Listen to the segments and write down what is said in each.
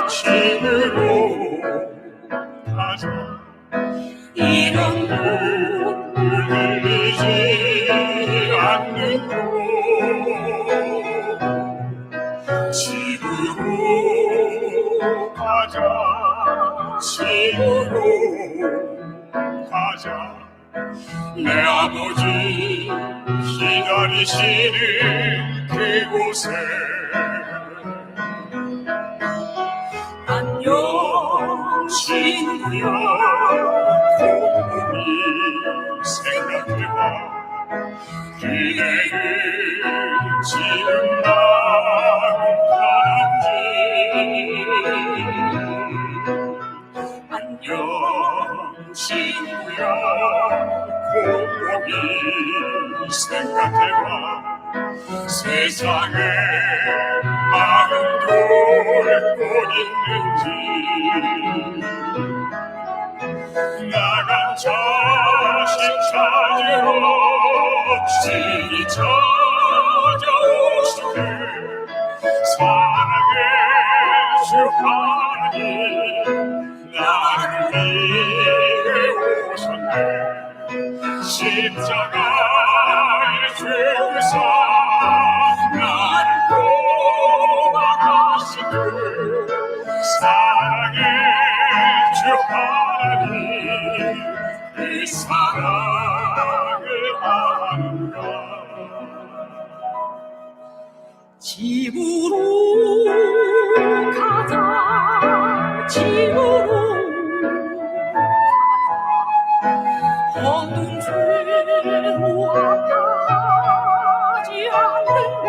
집으로 가자. 이런 눈물 흘리지 않는 곳 집으로 가자. 집으로 가자. 내 아버지 기다리시는 그곳에. 안녕 친구야, 곰곰이 생각해봐. 그대를 지금 나는 가는지. 안녕 친구야, 곰곰이 생각해봐. 세상에 많은 돌고 있는지. 나간 자식 찾으러 친히 찾아오시네. 사랑의 주 하나님, 나를 위해 오셨네. 십자가에 죽으사 나를 도망하신 그 사랑의 주 하나님, 그 사랑을 아는가. 집으로 가자. 집으로 어둠 세우하지 않는 곳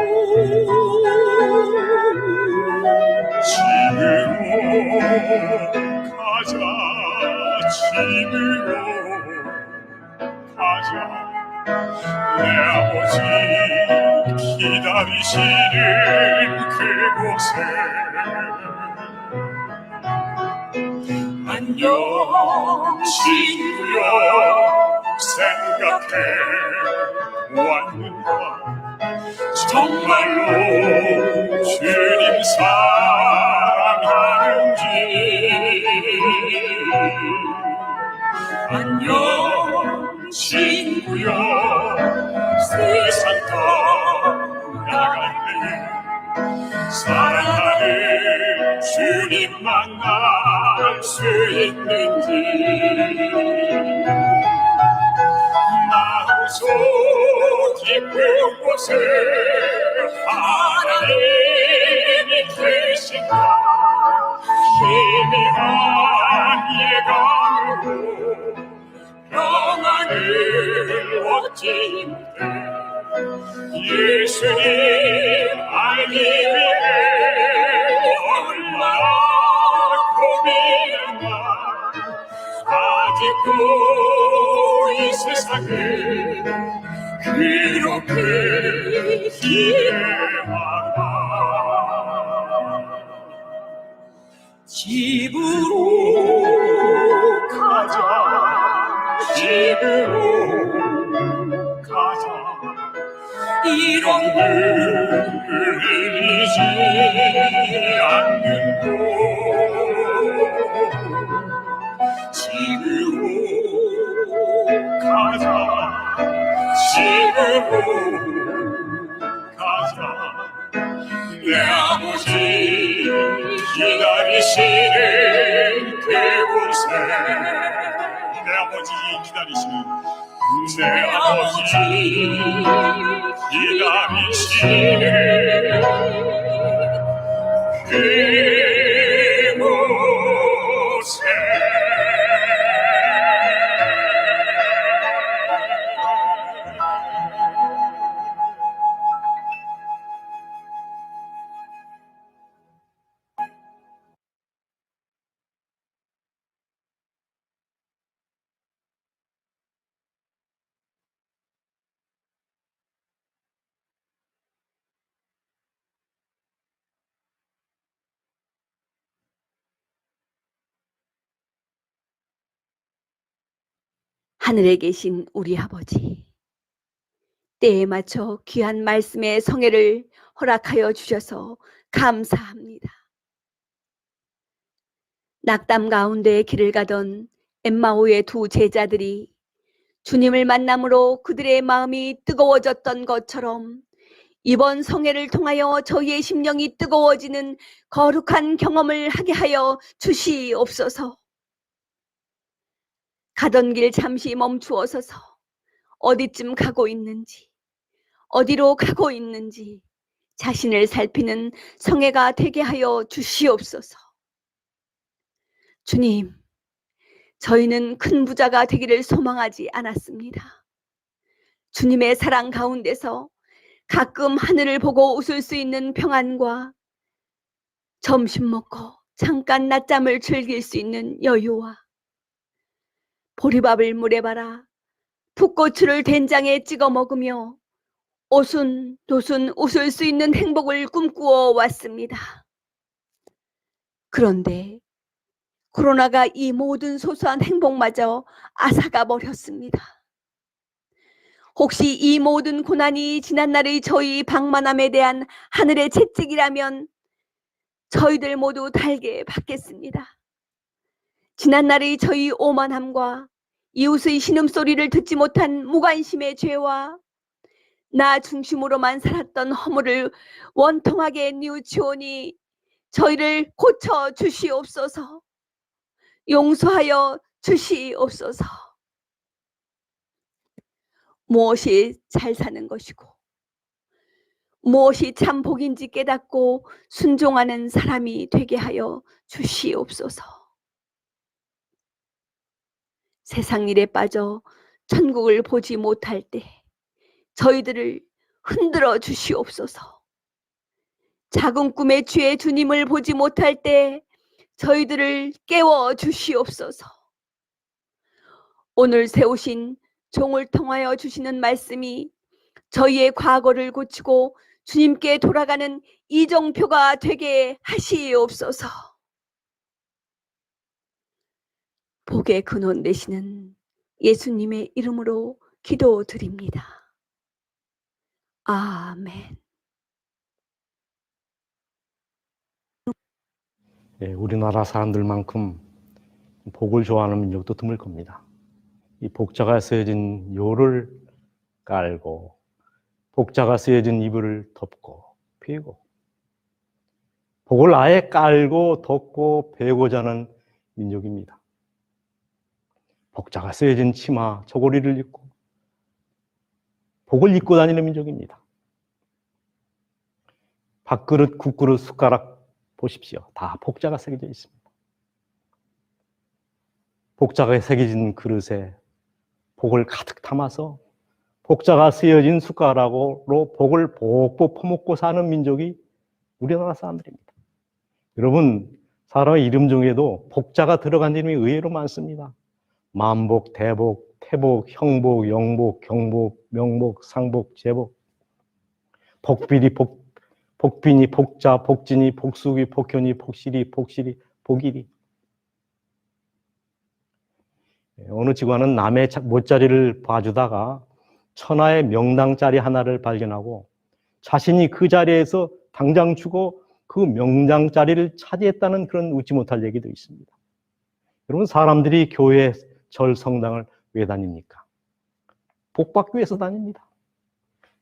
집으로 가자. 집으로 가자. 내 아버지 기다리시는 그곳에. 안녕 친구야, 생각해 왔는가. 정말로 주님 사랑하는지. 안녕 친구야, 세상 떠나갈 때 사랑하는 주님 만날 수 있는지. 마음속 깊은 곳에 하나님이 계신가. 희미한 예감으로 평안을 얻지 못해 예수님 알기 위해 얼마나 고민했나. 아직도 이 세상을 그렇게 기대하나. 집으로 가자. 집으로 가자. 이런 흘리지 않는 곳 집으로 가자. 집으로 가자. 내 아버지 기다리시는 그곳에. 내 아버지 기다리시는, 내 아버지 기다리시는 그곳에. 하늘에 계신 우리 아버지, 때에 맞춰 귀한 말씀의 성회를 허락하여 주셔서 감사합니다. 낙담 가운데 길을 가던 엠마오의 두 제자들이 주님을 만남으로 그들의 마음이 뜨거워졌던 것처럼 이번 성회를 통하여 저희의 심령이 뜨거워지는 거룩한 경험을 하게 하여 주시옵소서. 가던 길 잠시 멈추어서서 어디쯤 가고 있는지, 어디로 가고 있는지 자신을 살피는 성회가 되게 하여 주시옵소서. 주님, 저희는 큰 부자가 되기를 소망하지 않았습니다. 주님의 사랑 가운데서 가끔 하늘을 보고 웃을 수 있는 평안과 점심 먹고 잠깐 낮잠을 즐길 수 있는 여유와 보리밥을 물에 발아 풋고추를 된장에 찍어 먹으며 오순도순 웃을 수 있는 행복을 꿈꾸어 왔습니다. 그런데 코로나가 이 모든 소소한 행복마저 앗아가 버렸습니다. 혹시 이 모든 고난이 지난날의 저희 방만함에 대한 하늘의 채찍이라면 저희들 모두 달게 받겠습니다. 지난날의 저희 오만함과 이웃의 신음소리를 듣지 못한 무관심의 죄와 나 중심으로만 살았던 허물을 원통하게 뉘우치오니 저희를 고쳐 주시옵소서. 용서하여 주시옵소서. 무엇이 잘 사는 것이고 무엇이 참 복인지 깨닫고 순종하는 사람이 되게 하여 주시옵소서. 세상 일에 빠져 천국을 보지 못할 때 저희들을 흔들어 주시옵소서. 작은 꿈에 취해 주님을 보지 못할 때 저희들을 깨워 주시옵소서. 오늘 세우신 종을 통하여 주시는 말씀이 저희의 과거를 고치고 주님께 돌아가는 이정표가 되게 하시옵소서. 복의 근원 되시는 예수님의 이름으로 기도드립니다. 아멘. 우리나라 사람들만큼 복을 좋아하는 민족도 드물 겁니다. 이 복자가 쓰여진 요를 깔고 복자가 쓰여진 이불을 덮고 베고 복을 아예 깔고 덮고 베고자 하는 민족입니다. 복자가 쓰여진 치마, 저고리를 입고 복을 입고 다니는 민족입니다. 밥그릇, 국그릇, 숟가락 보십시오. 다 복자가 새겨져 있습니다. 복자가 새겨진 그릇에 복을 가득 담아서 복자가 쓰여진 숟가락으로 복을 복복 퍼먹고 사는 민족이 우리나라 사람들입니다. 여러분, 사람의 이름 중에도 복자가 들어간 이름이 의외로 많습니다. 만복, 대복, 태복, 형복, 영복, 경복, 명복, 상복, 제복, 복비리, 복빈이, 복자, 복진이, 복숙이, 복현이, 복실이, 복일이. 어느 직원은 남의 못자리를 봐주다가 천하의 명당자리 하나를 발견하고 자신이 그 자리에서 당장 주고 그 명당자리를 차지했다는 그런 웃지 못할 얘기도 있습니다. 여러분, 사람들이 교회, 절, 성당을 왜 다닙니까? 복 받기 위해서 다닙니다.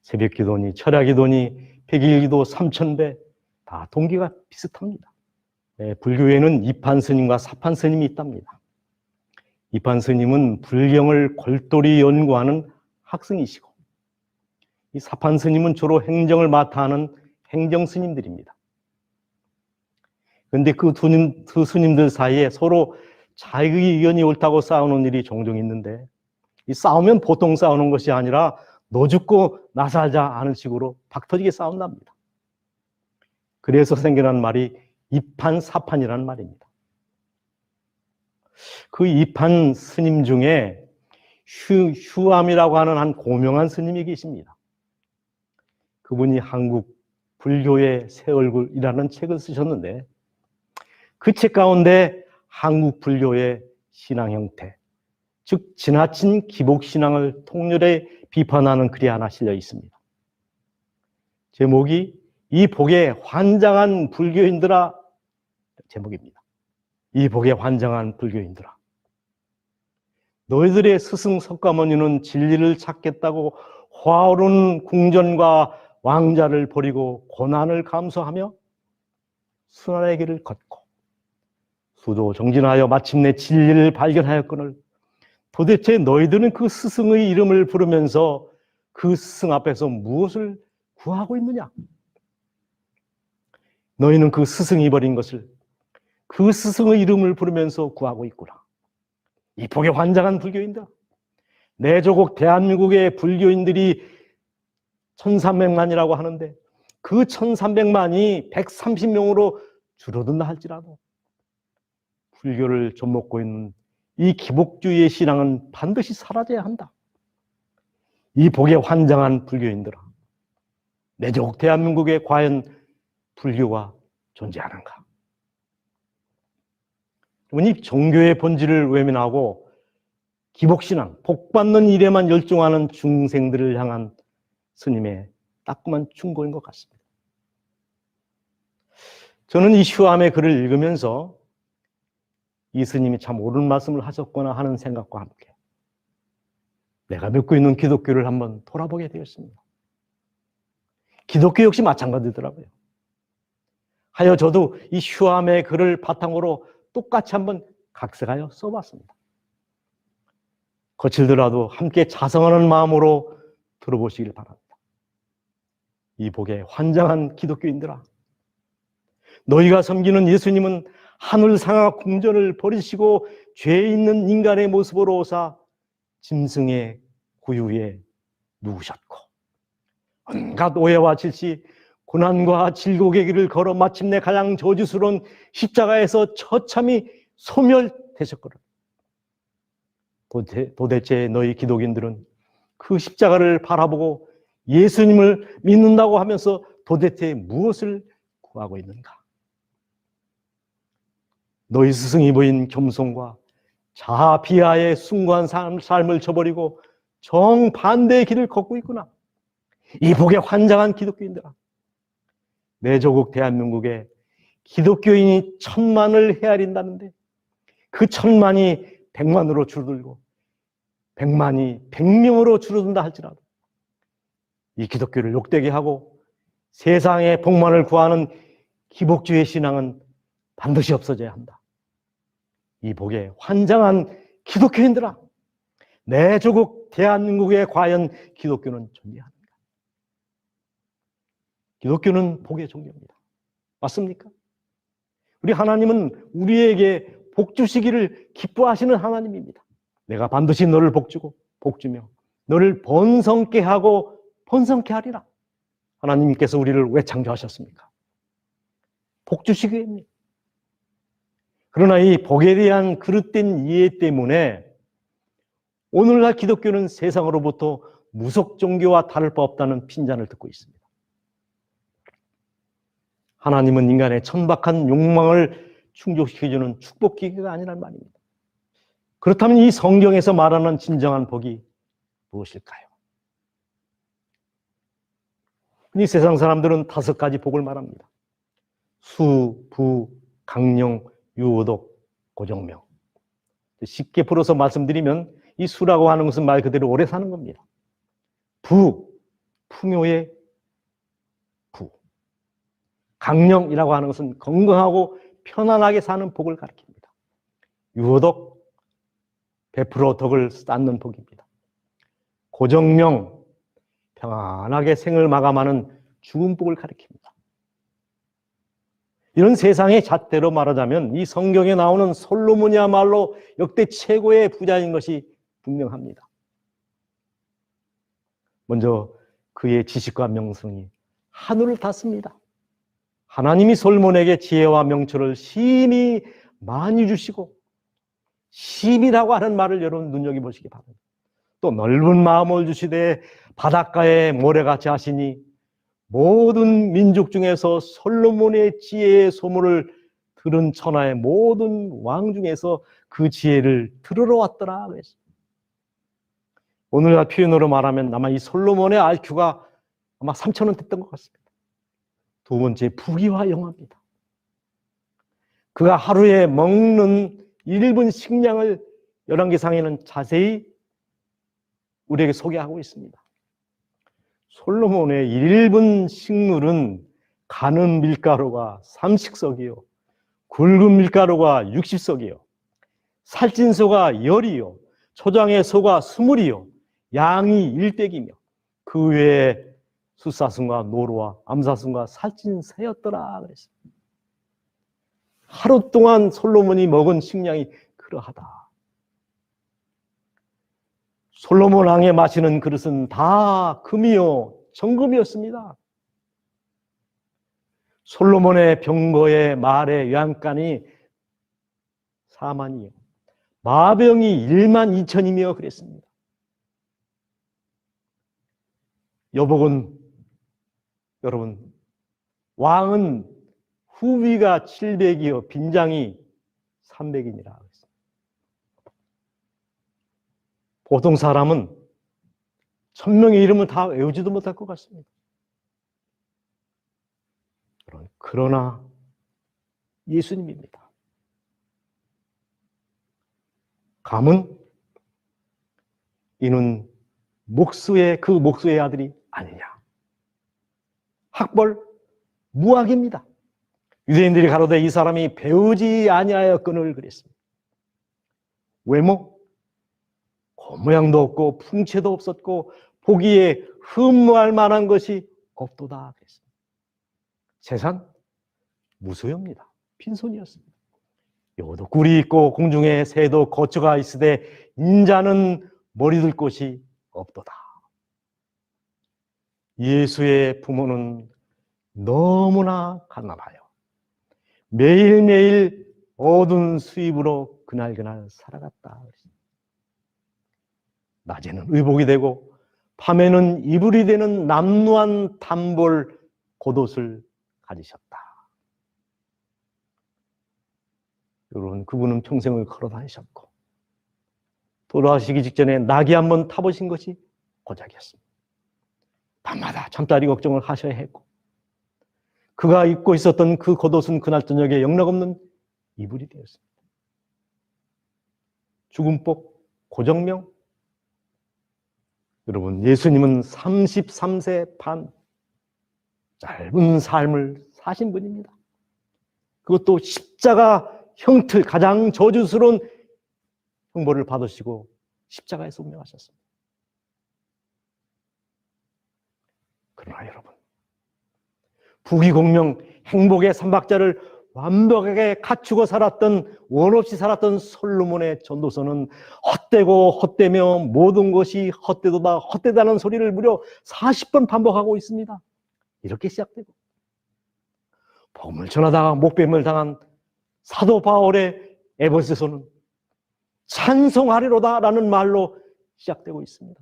새벽기도니 철야기도니 백일기도 3000배 다 동기가 비슷합니다. 불교에는 이판 스님과 사판 스님이 있답니다. 이판 스님은 불경을 골똘히 연구하는 학생이시고 이 사판 스님은 주로 행정을 맡아 하는 행정 스님들입니다. 그런데 그 두 스님들 사이에 서로 자기 의견이 옳다고 싸우는 일이 종종 있는데 이 싸우면 보통 싸우는 것이 아니라 너 죽고 나 살자 하는 식으로 박터지게 싸운답니다. 그래서 생겨난 말이 이판사판이라는 말입니다. 그 이판 스님 중에 휴암이라고 하는 한 고명한 스님이 계십니다. 그분이 한국 불교의 새 얼굴이라는 책을 쓰셨는데 그 책 가운데 한국 불교의 신앙 형태, 즉 지나친 기복신앙을 통렬히 비판하는 글이 하나 실려 있습니다. 제목이 이 복에 환장한 불교인들아 제목입니다. 이 복에 환장한 불교인들아, 너희들의 스승 석가모니는 진리를 찾겠다고 화오른 궁전과 왕자를 버리고 고난을 감수하며 순환의 길을 걷고 수도 정진하여 마침내 진리를 발견하였거늘 도대체 너희들은 그 스승의 이름을 부르면서 그 스승 앞에서 무엇을 구하고 있느냐? 너희는 그 스승이 버린 것을 그 스승의 이름을 부르면서 구하고 있구나. 이 복에 환장한 불교인들, 내 조국 대한민국의 불교인들이 1300만이라고 하는데 그 1300만이 130명으로 줄어든다 할지라도 불교를 좀먹고 있는 이 기복주의의 신앙은 반드시 사라져야 한다. 이 복에 환장한 불교인들아, 내 조국 대한민국에 과연 불교가 존재하는가? 이 종교의 본질을 외면하고 기복신앙, 복받는 일에만 열중하는 중생들을 향한 스님의 따끔한 충고인 것 같습니다. 저는 이 슈암의 글을 읽으면서 이 스님이 참 옳은 말씀을 하셨구나 하는 생각과 함께 내가 믿고 있는 기독교를 한번 돌아보게 되었습니다. 기독교 역시 마찬가지더라고요. 하여 저도 이 슈암의 글을 바탕으로 똑같이 한번 각색하여 써봤습니다. 거칠더라도 함께 자성하는 마음으로 들어보시길 바랍니다. 이 복에 환장한 기독교인들아, 너희가 섬기는 예수님은 하늘 상하 궁전을 버리시고 죄 있는 인간의 모습으로 오사 짐승의 구유에 누우셨고 온갖 오해와 질시, 고난과 질곡의 길을 걸어 마침내 가장 저주스러운 십자가에서 처참히 소멸되셨거든. 도대체 너희 기독인들은 그 십자가를 바라보고 예수님을 믿는다고 하면서 도대체 무엇을 구하고 있는가? 너희 스승이 보인 겸손과 자아 비하의 숭고한 삶을 저버리고 정반대의 길을 걷고 있구나. 이 복에 환장한 기독교인들아, 내 조국 대한민국에 기독교인이 1000만을 헤아린다는데 그 1000만이 100만으로 줄어들고 100만이 100명으로 줄어든다 할지라도 이 기독교를 욕되게 하고 세상의 복만을 구하는 기복주의 신앙은 반드시 없어져야 한다. 이 복에 환장한 기독교인들아, 내 조국 대한민국에 과연 기독교는 존재하는가? 기독교는 복의 종교입니다. 맞습니까? 우리 하나님은 우리에게 복 주시기를 기뻐하시는 하나님입니다. 내가 반드시 너를 복주고 복주며 너를 번성케 하고 번성케 하리라. 하나님께서 우리를 왜 창조하셨습니까? 복 주시기 위함입니다. 그러나 이 복에 대한 그릇된 이해 때문에 오늘날 기독교는 세상으로부터 무속 종교와 다를 바 없다는 핀잔을 듣고 있습니다. 하나님은 인간의 천박한 욕망을 충족시켜주는 축복기계가 아니란 말입니다. 그렇다면 이 성경에서 말하는 진정한 복이 무엇일까요? 이 세상 사람들은 5가지 복을 말합니다. 수, 부, 강령, 유오독, 고정명. 쉽게 풀어서 말씀드리면 이 수라고 하는 것은 말 그대로 오래 사는 겁니다. 부, 풍요의 부. 강령이라고 하는 것은 건강하고 편안하게 사는 복을 가리킵니다. 유오독, 베풀어 덕을 쌓는 복입니다. 고정명, 평안하게 생을 마감하는 죽은 복을 가리킵니다. 이런 세상의 잣대로 말하자면 이 성경에 나오는 솔로몬이야말로 역대 최고의 부자인 것이 분명합니다. 먼저 그의 지식과 명성이 하늘을 탔습니다. 하나님이 솔몬에게 지혜와 명철을 심히 많이 주시고, 심이라고 하는 말을 여러분 눈여겨보시기 바랍니다. 또 넓은 마음을 주시되 바닷가에 모래같이 하시니 모든 민족 중에서 솔로몬의 지혜의 소문을 들은 천하의 모든 왕 중에서 그 지혜를 들으러 왔더라 그랬습니다. 오늘날 표현으로 말하면 아마 이 솔로몬의 IQ가 아마 3,000원 됐던 것 같습니다. 두 번째, 부귀와 영화입니다. 그가 하루에 먹는 1분 식량을 열왕기상에는 자세히 우리에게 소개하고 있습니다. 솔로몬의 1분 식물은 가는 밀가루가 30석이요, 굵은 밀가루가 60석이요, 살찐 소가 10이요, 초장의 소가 20이요, 양이 1댁이며 그 외에 숫사슴과 노루와 암사슴과 살찐 새였더라 그랬습니다. 하루 동안 솔로몬이 먹은 식량이 그러하다. 솔로몬 왕의 마시는 그릇은 다 금이요 정금이었습니다. 솔로몬의 병거의 말의 요양간이 4만이요, 마병이 1만 2천이며 그랬습니다. 여복은 여러분, 왕은 후비가 700이요 빈장이 300이니라. 보통 사람은 1000명의 이름을 다 외우지도 못할 것 같습니다. 그러나 예수님입니다. 감은 이는 그 목수의 아들이 아니냐. 학벌 무학입니다. 유대인들이 가로되 이 사람이 배우지 아니하였거늘 그랬습니다. 외모 겉모양도 없고 풍채도 없었고 보기에 흠모할 만한 것이 없도다 그랬습니다. 재산 무소유입니다. 빈손이었습니다. 여도 꿀이 있고 공중에 새도 거처가 있으되 인자는 머리둘 곳이 없도다. 예수의 부모는 너무나 가난하여 매일매일 얻은 수입으로 그날그날 살아갔다. 낮에는 의복이 되고 밤에는 이불이 되는 남루한 단벌 겉옷을 가지셨다. 여러분, 그분은 평생을 걸어 다니셨고 돌아가시기 직전에 나귀 한번 타보신 것이 고작이었습니다. 밤마다 잠자리 걱정을 하셔야 했고 그가 입고 있었던 그 겉옷은 그날 저녁에 영락없는 이불이 되었습니다. 죽음복, 고정명. 여러분, 예수님은 33세 반 짧은 삶을 사신 분입니다. 그것도 십자가 형틀, 가장 저주스러운 형벌을 받으시고 십자가에서 운명하셨습니다. 그러나 여러분, 부귀공명, 행복의 삼박자를 완벽하게 갖추고 살았던, 원 없이 살았던 솔로몬의 전도서는 헛되고 헛되며 모든 것이 헛되도다, 헛되다는 소리를 무려 40번 반복하고 있습니다. 이렇게 시작되고 복음을 전하다가 목뱀을 당한 사도 바울의 에베소서는 찬송하리로다라는 말로 시작되고 있습니다.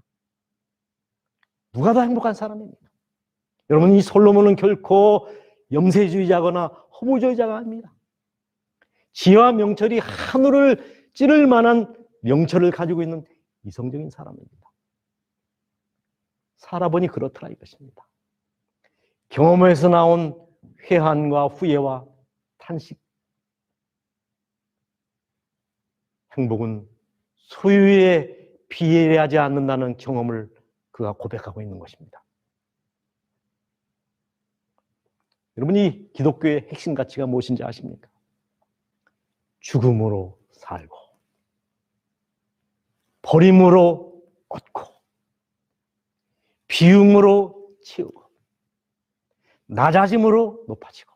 누가 더 행복한 사람입니까? 여러분, 이 솔로몬은 결코 염세주의자거나 허무주의자가 아닙니다. 지혜와 명철이 하늘을 찌를 만한 명철을 가지고 있는 이성적인 사람입니다. 살아보니 그렇더라 이것입니다. 경험에서 나온 회한과 후회와 탄식. 행복은 소유에 비례하지 않는다는 경험을 그가 고백하고 있는 것입니다. 여러분이 기독교의 핵심 가치가 무엇인지 아십니까? 죽음으로 살고 버림으로 얻고 비움으로 채우고 낮아짐으로 높아지고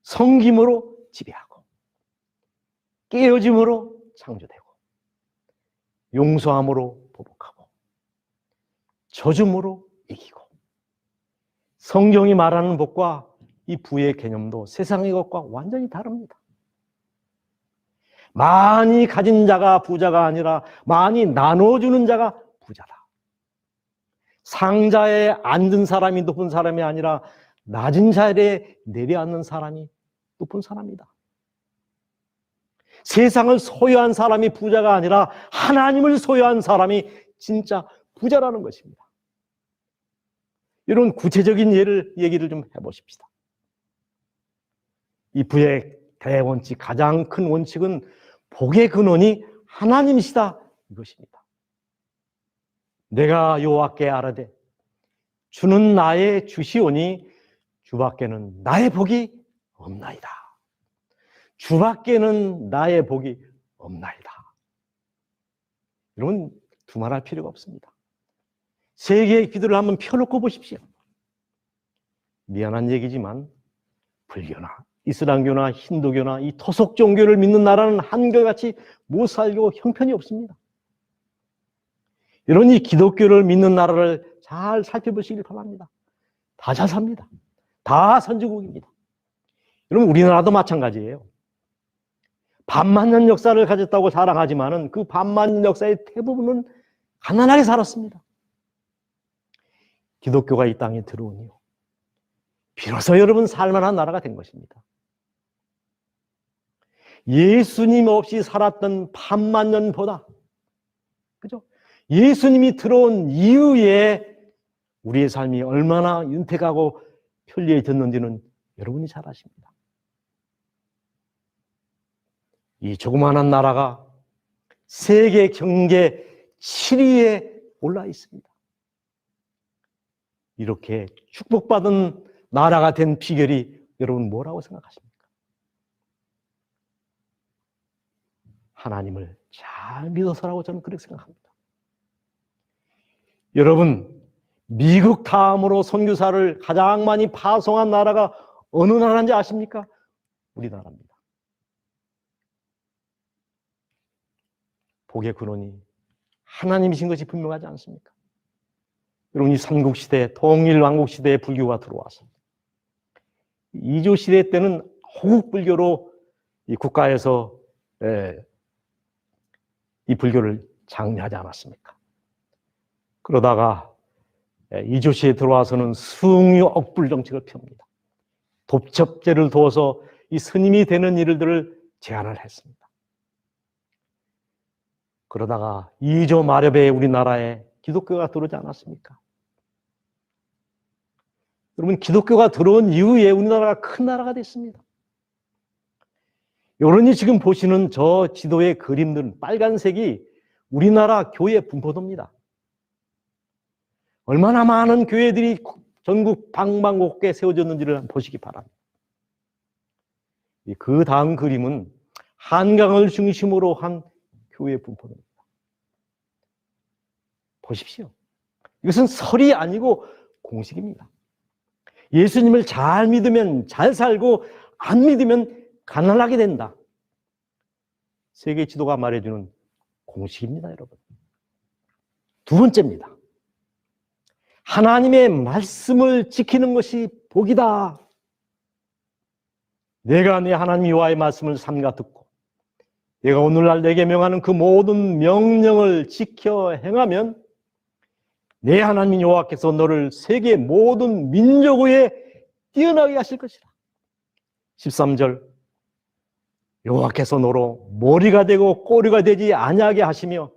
섬김으로 지배하고 깨어짐으로 창조되고 용서함으로 보복하고 저줌으로 이기고. 성경이 말하는 복과 이 부의 개념도 세상의 것과 완전히 다릅니다. 많이 가진 자가 부자가 아니라 많이 나눠주는 자가 부자다. 상자에 앉은 사람이 높은 사람이 아니라 낮은 자리에 내려앉는 사람이 높은 사람이다. 세상을 소유한 사람이 부자가 아니라 하나님을 소유한 사람이 진짜 부자라는 것입니다. 이런 구체적인 얘기를 좀 해보십시다. 이 부의 대원칙, 가장 큰 원칙은 복의 근원이 하나님이시다 이것입니다. 내가 여호와께 아뢰되 주는 나의 주시오니 주밖에는 나의 복이 없나이다. 주밖에는 나의 복이 없나이다. 여러분 두말할 필요가 없습니다. 세계의 기도를 한번 펴놓고 보십시오. 미안한 얘기지만 불교나 이슬람교나 힌두교나 이 토속 종교를 믿는 나라는 한결같이 못 살고 형편이 없습니다. 이런 이 기독교를 믿는 나라를 잘 살펴보시길 바랍니다. 다 잘 삽니다. 다 선진국입니다. 여러분 우리나라도 마찬가지예요. 반만년 역사를 가졌다고 자랑하지만은 그 반만년 역사의 대부분은 가난하게 살았습니다. 기독교가 이 땅에 들어온 이후 비로소 여러분 살만한 나라가 된 것입니다. 예수님 없이 살았던 반만년보다 그죠? 예수님이 들어온 이후에 우리의 삶이 얼마나 윤택하고 편리해졌는지는 여러분이 잘 아십니다. 이 조그마한 나라가 세계 경제 7위에 올라 있습니다. 이렇게 축복받은 나라가 된 비결이 여러분 뭐라고 생각하십니까? 하나님을 잘 믿어서라고 저는 그렇게 생각합니다. 여러분 미국 다음으로 선교사를 가장 많이 파송한 나라가 어느 나라인지 아십니까? 우리나라입니다. 복의 근원이 하나님이신 것이 분명하지 않습니까? 여러분 이 삼국시대, 통일왕국시대에 불교가 들어와서 이조시대 때는 호국불교로 이 국가에서 이 불교를 장려하지 않았습니까? 그러다가 이조시에 들어와서는 승유억불 정책을 펴옵니다. 돕첩제를 두어서 이 스님이 되는 일들을 제안을 했습니다. 그러다가 이조 마렵에 우리나라에 기독교가 들어오지 않았습니까? 여러분 기독교가 들어온 이후에 우리나라가 큰 나라가 됐습니다. 여러분이 지금 보시는 저 지도의 그림들은 빨간색이 우리나라 교회 분포도입니다. 얼마나 많은 교회들이 전국 방방곡곡에 세워졌는지를 한번 보시기 바랍니다. 그 다음 그림은 한강을 중심으로 한 교회 분포도입니다. 보십시오. 이것은 설이 아니고 공식입니다. 예수님을 잘 믿으면 잘 살고 안 믿으면 가난하게 된다. 세계 지도가 말해주는 공식입니다, 여러분. 두 번째입니다. 하나님의 말씀을 지키는 것이 복이다. 내가 내 하나님 여호와의 말씀을 삼가 듣고 내가 오늘날 내게 명하는 그 모든 명령을 지켜 행하면 내 하나님 여호와께서 너를 세계 모든 민족 위에 뛰어나게 하실 것이라. 13절 여호와께서 너로 머리가 되고 꼬리가 되지 아니하게 하시며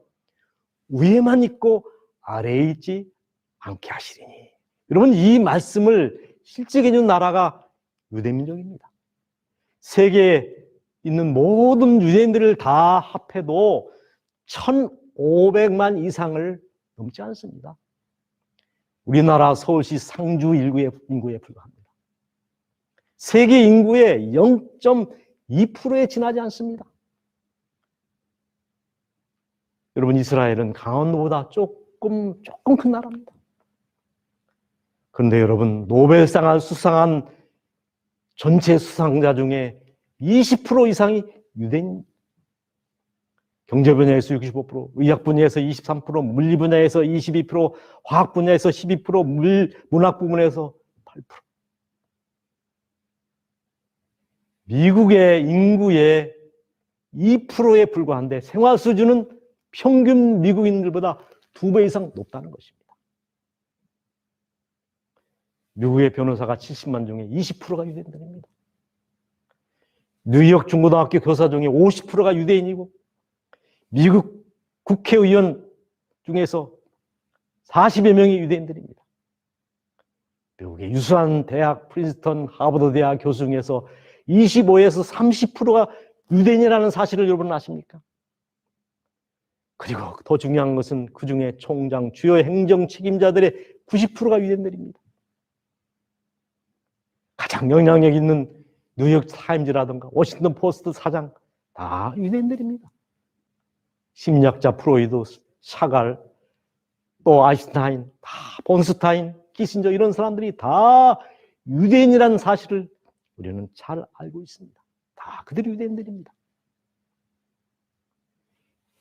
위에만 있고 아래에 있지 않게 하시리니. 여러분 이 말씀을 실제게 준 나라가 유대민족입니다. 세계에 있는 모든 유대인들을 다 합해도 1,500만 이상을 넘지 않습니다. 우리나라 서울시 상주 인구에 불과합니다. 세계 인구의 0.2%에 지나지 않습니다. 여러분 이스라엘은 강원도보다 조금 큰 나라입니다. 그런데 여러분 노벨상을 수상한 전체 수상자 중에 20% 이상이 유대인, 경제 분야에서 65%, 의학 분야에서 23%, 물리 분야에서 22%, 화학 분야에서 12%, 문학 부문에서 8%. 미국의 인구의 2%에 불과한데 생활 수준은 평균 미국인들보다 2배 이상 높다는 것입니다. 미국의 변호사가 70만 중에 20%가 유대인들입니다. 뉴욕 중고등학교 교사 중에 50%가 유대인이고 미국 국회의원 중에서 40여 명이 유대인들입니다. 미국의 유수한 대학 프린스턴 하버드 대학 교수 중에서 25에서 30%가 유대인이라는 사실을 여러분 아십니까? 그리고 더 중요한 것은 그 중에 총장, 주요 행정 책임자들의 90%가 유대인들입니다. 가장 영향력 있는 뉴욕 타임즈라든가 워싱턴 포스트 사장 다 유대인들입니다. 심리학자 프로이드, 샤갈, 또 아인슈타인, 다 본스타인, 키신저 이런 사람들이 다 유대인이라는 사실을 우리는 잘 알고 있습니다. 다 그들이 유대인들입니다.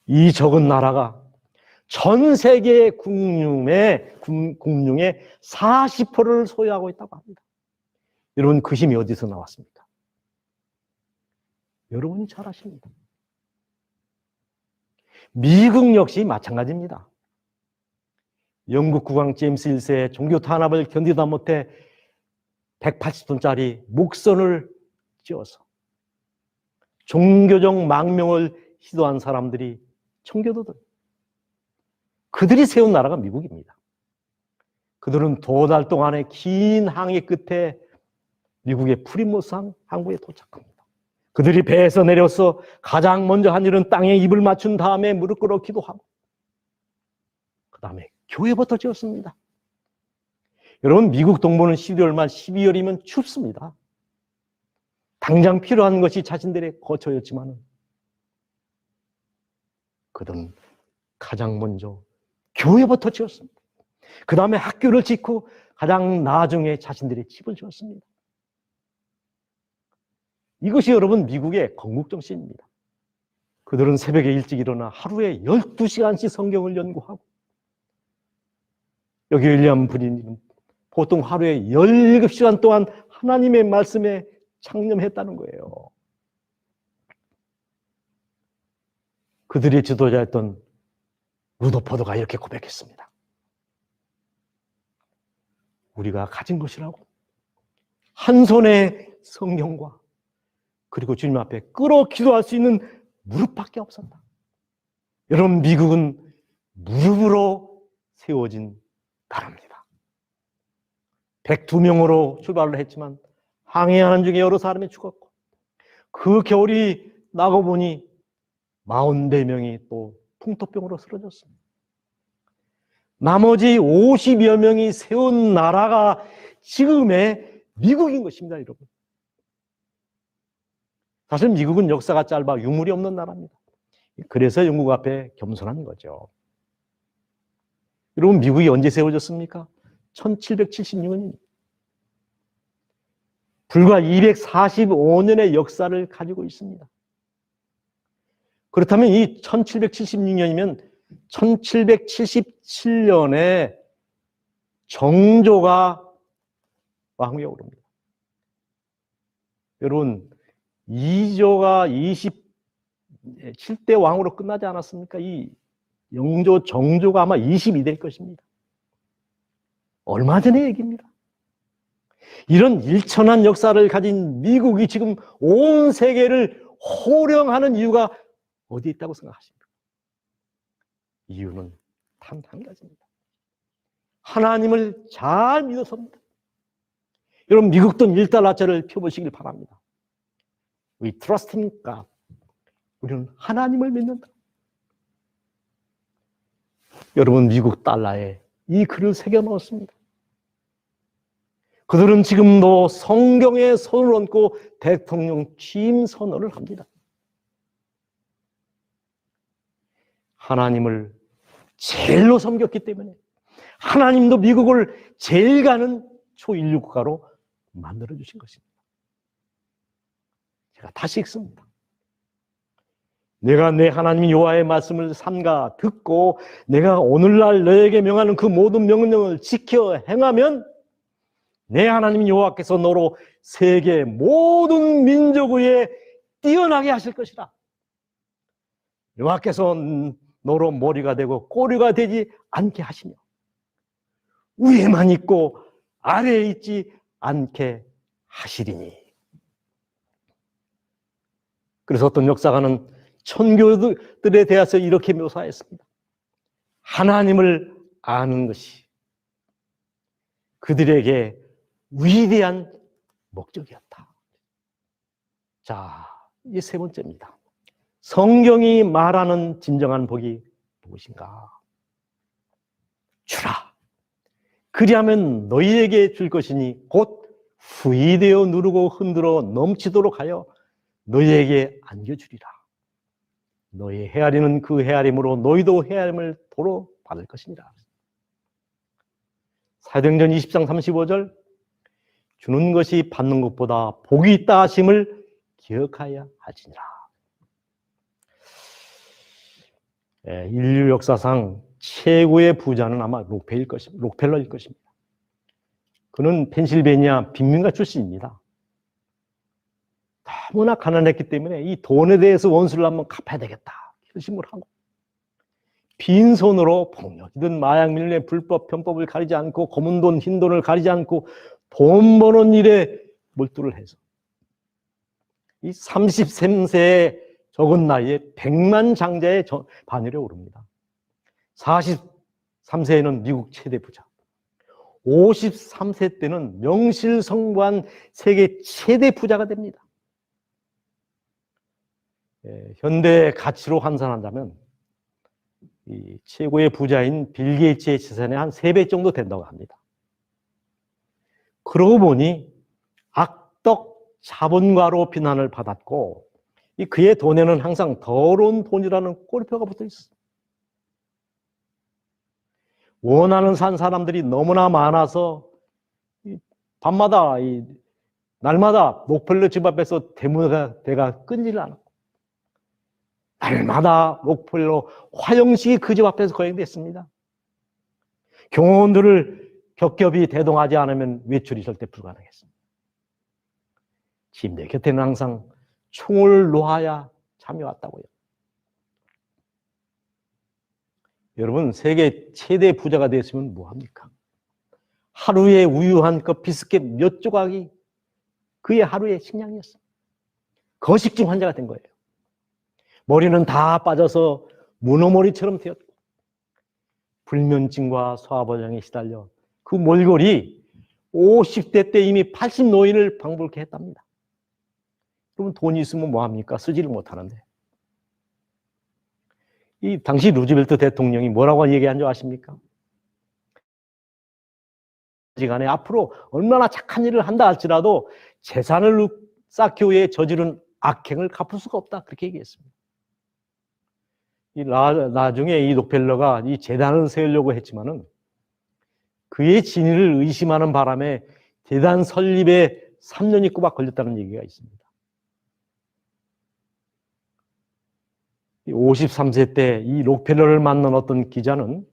이 적은 나라가 전 세계 국융의 40%를 소유하고 있다고 합니다. 여러분 그 힘이 어디서 나왔습니까? 여러분이 잘 아십니다. 미국 역시 마찬가지입니다. 영국 국왕 제임스 1세의 종교 탄압을 견디다 못해 180톤짜리 목선을 찧어서 종교적 망명을 시도한 사람들이 청교도들, 그들이 세운 나라가 미국입니다. 그들은 2달 동안의 긴 항해 끝에 미국의 프리모스 항구에 도착합니다. 그들이 배에서 내려서 가장 먼저 한 일은 땅에 입을 맞춘 다음에 무릎 꿇어 기도하고 그 다음에 교회부터 지었습니다. 여러분 미국 동부는 11월 말 12월이면 춥습니다. 당장 필요한 것이 자신들의 거처였지만 그들은 가장 먼저 교회부터 지었습니다. 그 다음에 학교를 짓고 가장 나중에 자신들의 집을 지었습니다. 이것이 여러분 미국의 건국정신입니다. 그들은 새벽에 일찍 일어나 하루에 12시간씩 성경을 연구하고 여기 윌리엄 브린은 보통 하루에 17시간 동안 하나님의 말씀에 창념했다는 거예요. 그들의 지도자였던 루더포드가 이렇게 고백했습니다. 우리가 가진 것이라고 한 손에 성경과 그리고 주님 앞에 끌어 기도할 수 있는 무릎밖에 없었다. 여러분 미국은 무릎으로 세워진 나라입니다. 102명으로 출발을 했지만 항해하는 중에 여러 사람이 죽었고 그 겨울이 나고 보니 44명이 또 풍토병으로 쓰러졌습니다. 나머지 50여 명이 세운 나라가 지금의 미국인 것입니다, 여러분. 사실 미국은 역사가 짧아 유물이 없는 나라입니다. 그래서 영국 앞에 겸손한 거죠. 여러분 미국이 언제 세워졌습니까? 1776년입니다. 불과 245년의 역사를 가지고 있습니다. 그렇다면 이 1776년이면 1777년에 정조가 왕위에 오릅니다. 여러분 2조가 27대 왕으로 끝나지 않았습니까? 이 영조, 정조가 아마 22대일 것입니다. 얼마 전의 얘기입니다. 이런 일천한 역사를 가진 미국이 지금 온 세계를 호령하는 이유가 어디에 있다고 생각하십니까? 이유는 단 한 가지입니다. 하나님을 잘 믿어서입니다. 여러분 미국 돈 $1짜리를 펴보시길 바랍니다. We trust in God. 우리는 하나님을 믿는다. 여러분 미국 달러에 이 글을 새겨 넣었습니다. 그들은 지금도 성경에 손을 얹고 대통령 취임 선언을 합니다. 하나님을 제일로 섬겼기 때문에 하나님도 미국을 제일 가는 초인류 국가로 만들어주신 것입니다. 제가 다시 읽습니다. 내가 내 하나님 여호와의 말씀을 삼가 듣고 내가 오늘날 너에게 명하는 그 모든 명령을 지켜 행하면 내 하나님 여호와께서 너로 세계 모든 민족 위에 뛰어나게 하실 것이라. 여호와께서 너로 머리가 되고 꼬리가 되지 않게 하시며 위에만 있고 아래에 있지 않게 하시리니. 그래서 어떤 역사가는 천교들에 대해서 이렇게 묘사했습니다. 하나님을 아는 것이 그들에게 위대한 목적이었다. 자, 이게 세 번째입니다. 성경이 말하는 진정한 복이 무엇인가? 주라. 그리하면 너희에게 줄 것이니 곧 후이되어 누르고 흔들어 넘치도록 하여 너희에게 안겨주리라. 너희 헤아리는 그 헤아림으로 너희도 헤아림을 도로 받을 것이니라. 사도행전 20장 35절 주는 것이 받는 것보다 복이 있다 하심을 기억하여 하지니라. 인류 역사상 최고의 부자는 아마 록펠러일 것입니다. 그는 펜실베니아 빈민가 출신입니다. 너무나 가난했기 때문에 이 돈에 대해서 원수를 한번 갚아야 되겠다 결심을 하고 빈손으로 폭력이든 마약밀매 불법 편법을 가리지 않고 검은 돈 흰 돈을 가리지 않고 돈 버는 일에 몰두를 해서 이 33세의 적은 나이에 100만 장자의 반열에 오릅니다. 43세에는 미국 최대 부자, 53세 때는 명실성부한 세계 최대 부자가 됩니다. 현대 가치로 환산한다면 이 최고의 부자인 빌 게이츠의 재산의 한 3배 정도 된다고 합니다. 그러고 보니 악덕 자본가로 비난을 받았고 그의 돈에는 항상 더러운 돈이라는 꼬리표가 붙어 있어. 원하는 산 사람들이 너무나 많아서 밤마다 날마다 록펠러 집 앞에서 대가 끊지를 않았고 날마다 록펠러 화형식이 그 집 앞에서 거행됐습니다. 경호원들을 겹겹이 대동하지 않으면 외출이 절대 불가능했습니다. 침대 곁에는 항상 총을 놓아야 잠이 왔다고요. 여러분, 세계 최대 부자가 됐으면 뭐합니까? 하루에 우유 한 컵 비스켓 몇 조각이 그의 하루의 식량이었어요. 거식증 환자가 된 거예요. 머리는 다 빠져서 문어머리처럼 되었고 불면증과 소화불량에 시달려 그 몰골이 50대 때 이미 80 노인을 방불케 했답니다. 그러면 돈이 있으면 뭐합니까? 쓰지를 못하는데. 이 당시 루즈벨트 대통령이 뭐라고 얘기한 줄 아십니까? 시간에 앞으로 얼마나 착한 일을 한다 할지라도 재산을 쌓기 위해 저지른 악행을 갚을 수가 없다. 그렇게 얘기했습니다. 나중에 이 록펠러가 이 재단을 세우려고 했지만은 그의 진위를 의심하는 바람에 재단 설립에 3년이 꼬박 걸렸다는 얘기가 있습니다. 53세 때 이 록펠러를 만난 어떤 기자는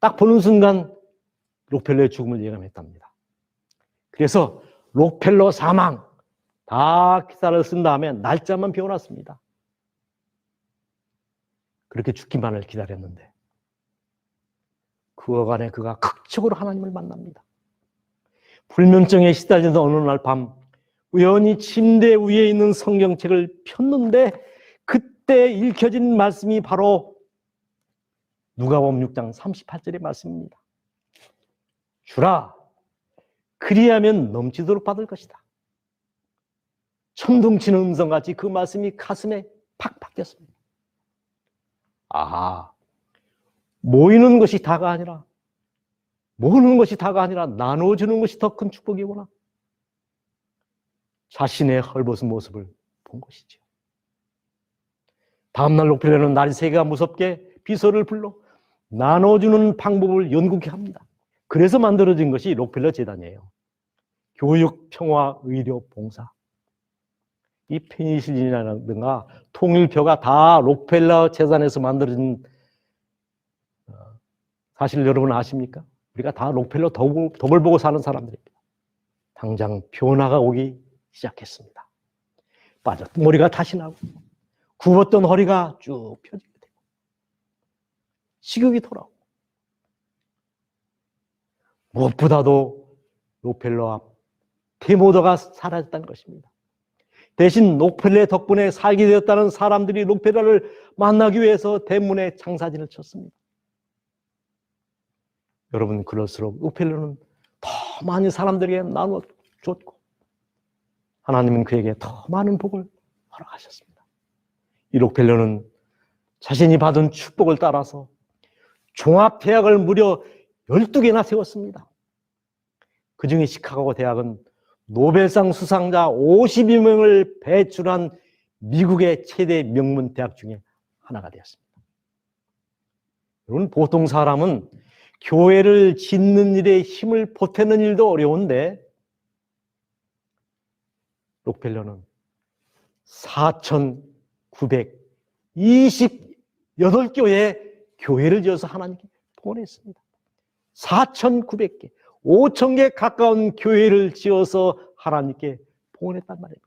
딱 보는 순간 록펠러의 죽음을 예감했답니다. 그래서 록펠러 사망 다 기사를 쓴 다음에 날짜만 비워놨습니다. 그렇게 죽기만을 기다렸는데 그 어간에 그가 극적으로 하나님을 만납니다. 불면증에 시달리던 어느 날 밤 우연히 침대 위에 있는 성경책을 폈는데 그때 읽혀진 말씀이 바로 누가복음 6장 38절의 말씀입니다. 주라, 그리하면 넘치도록 받을 것이다. 천둥치는 음성같이 그 말씀이 가슴에 팍 박혔습니다. 아하, 모이는 것이 다가 아니라 모으는 것이 다가 아니라 나눠주는 것이 더 큰 축복이구나. 자신의 헐벗은 모습을 본 것이죠. 다음날 록펠러는 날이 새가 무섭게 비서를 불러 나눠주는 방법을 연구케 합니다. 그래서 만들어진 것이 록펠러 재단이에요. 교육, 평화, 의료, 봉사. 이 페니실린이라든가 통일표가 다 록펠러 재단에서 만들어진 사실 여러분 아십니까? 우리가 다 록펠러 덕을 보고 사는 사람들입니다. 당장 변화가 오기 시작했습니다. 빠졌던 머리가 다시 나고 굽었던 허리가 쭉 펴지게 되고 식욕이 돌아오고 무엇보다도 록펠러 앞 데모더가 사라졌다는 것입니다. 대신 록펠러 덕분에 살게 되었다는 사람들이 록펠러를 만나기 위해서 대문에 장사진을 쳤습니다. 여러분, 그럴수록 록펠러는 더 많은 사람들에게 나눠줬고 하나님은 그에게 더 많은 복을 허락하셨습니다. 이 록펠러는 자신이 받은 축복을 따라서 종합대학을 무려 12개나 세웠습니다. 그 중에 시카고 대학은 노벨상 수상자 52명을 배출한 미국의 최대 명문 대학 중에 하나가 되었습니다. 여러분, 보통 사람은 교회를 짓는 일에 힘을 보태는 일도 어려운데 록펠러는 4,928교회의 교회를 지어서 하나님께 보냈습니다. 4,900개, 5,000개 가까운 교회를 지어서 하나님께 봉헌했단 말입니다.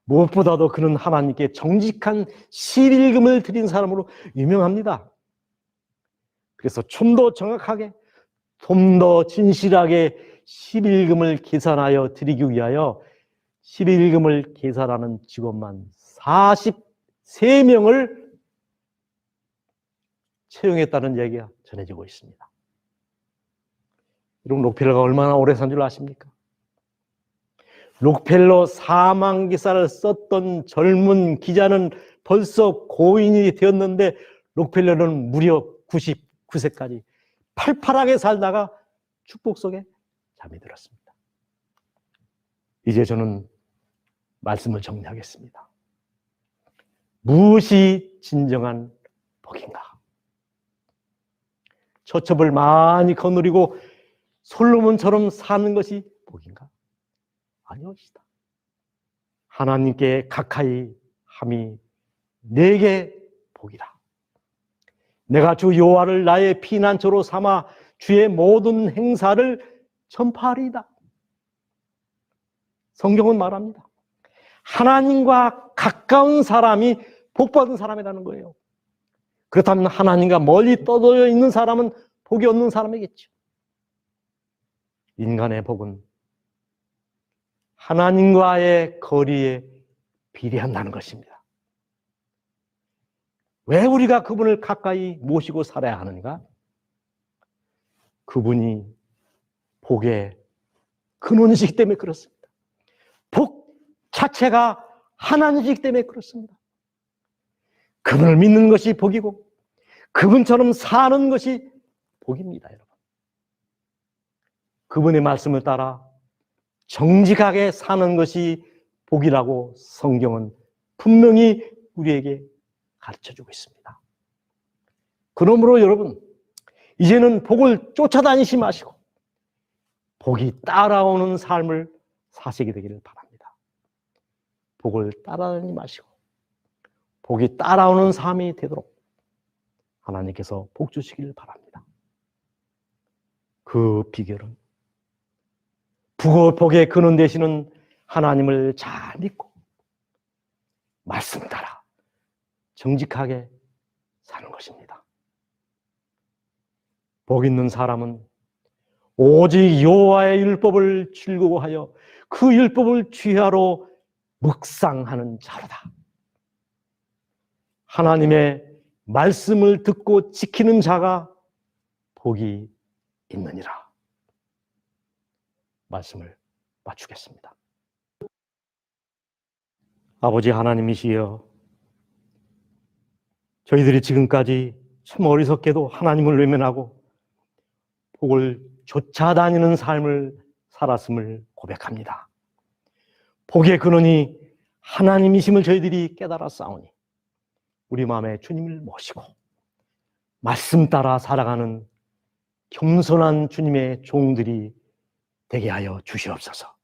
무엇보다도 그는 하나님께 정직한 11금을 드린 사람으로 유명합니다. 그래서 좀 더 정확하게, 좀 더 진실하게 11금을 계산하여 드리기 위하여 11금을 계산하는 직원만 43명을 채용했다는 얘기가 전해지고 있습니다. 여러분, 록펠러가 얼마나 오래 산 줄 아십니까? 록펠러 사망기사를 썼던 젊은 기자는 벌써 고인이 되었는데 록펠러는 무려 99세까지 팔팔하게 살다가 축복 속에 잠이 들었습니다. 이제 저는 말씀을 정리하겠습니다. 무엇이 진정한 복인가? 처첩을 많이 거느리고 솔로몬처럼 사는 것이 복인가? 아니옵시다. 하나님께 가까이 함이 내게 복이라. 내가 주 여호와를 나의 피난처로 삼아 주의 모든 행사를 전파하리이다. 성경은 말합니다. 하나님과 가까운 사람이 복받은 사람이라는 거예요. 그렇다면 하나님과 멀리 떠돌려 있는 사람은 복이 없는 사람이겠죠. 인간의 복은 하나님과의 거리에 비례한다는 것입니다. 왜 우리가 그분을 가까이 모시고 살아야 하는가? 그분이 복의 근원이시기 때문에 그렇습니다. 복 자체가 하나님이시기 때문에 그렇습니다. 그분을 믿는 것이 복이고 그분처럼 사는 것이 복입니다, 여러분. 그분의 말씀을 따라 정직하게 사는 것이 복이라고 성경은 분명히 우리에게 가르쳐주고 있습니다. 그러므로 여러분, 이제는 복을 쫓아다니지 마시고 복이 따라오는 삶을 사시게 되기를 바랍니다. 복을 따라다니지 마시고 복이 따라오는 삶이 되도록 하나님께서 복 주시기를 바랍니다. 그 비결은 복의 근원 되시는 하나님을 잘 믿고 말씀 따라 정직하게 사는 것입니다. 복 있는 사람은 오직 여호와의 율법을 즐거워하여 그 율법을 주야로 묵상하는 자로다. 하나님의 말씀을 듣고 지키는 자가 복이 있느니라. 말씀을 마치겠습니다. 아버지 하나님이시여, 저희들이 지금까지 참 어리석게도 하나님을 외면하고 복을 쫓아다니는 삶을 살았음을 고백합니다. 복의 근원이 하나님이심을 저희들이 깨달았사오니 우리 마음에 주님을 모시고 말씀 따라 살아가는 겸손한 주님의 종들이 되게 하여 주시옵소서.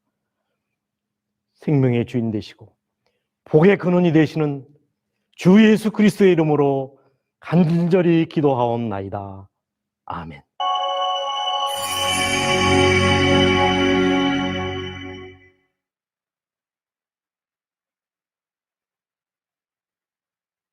생명의 주인 되시고 복의 근원이 되시는 주 예수 그리스도의 이름으로 간절히 기도하옵나이다. 아멘.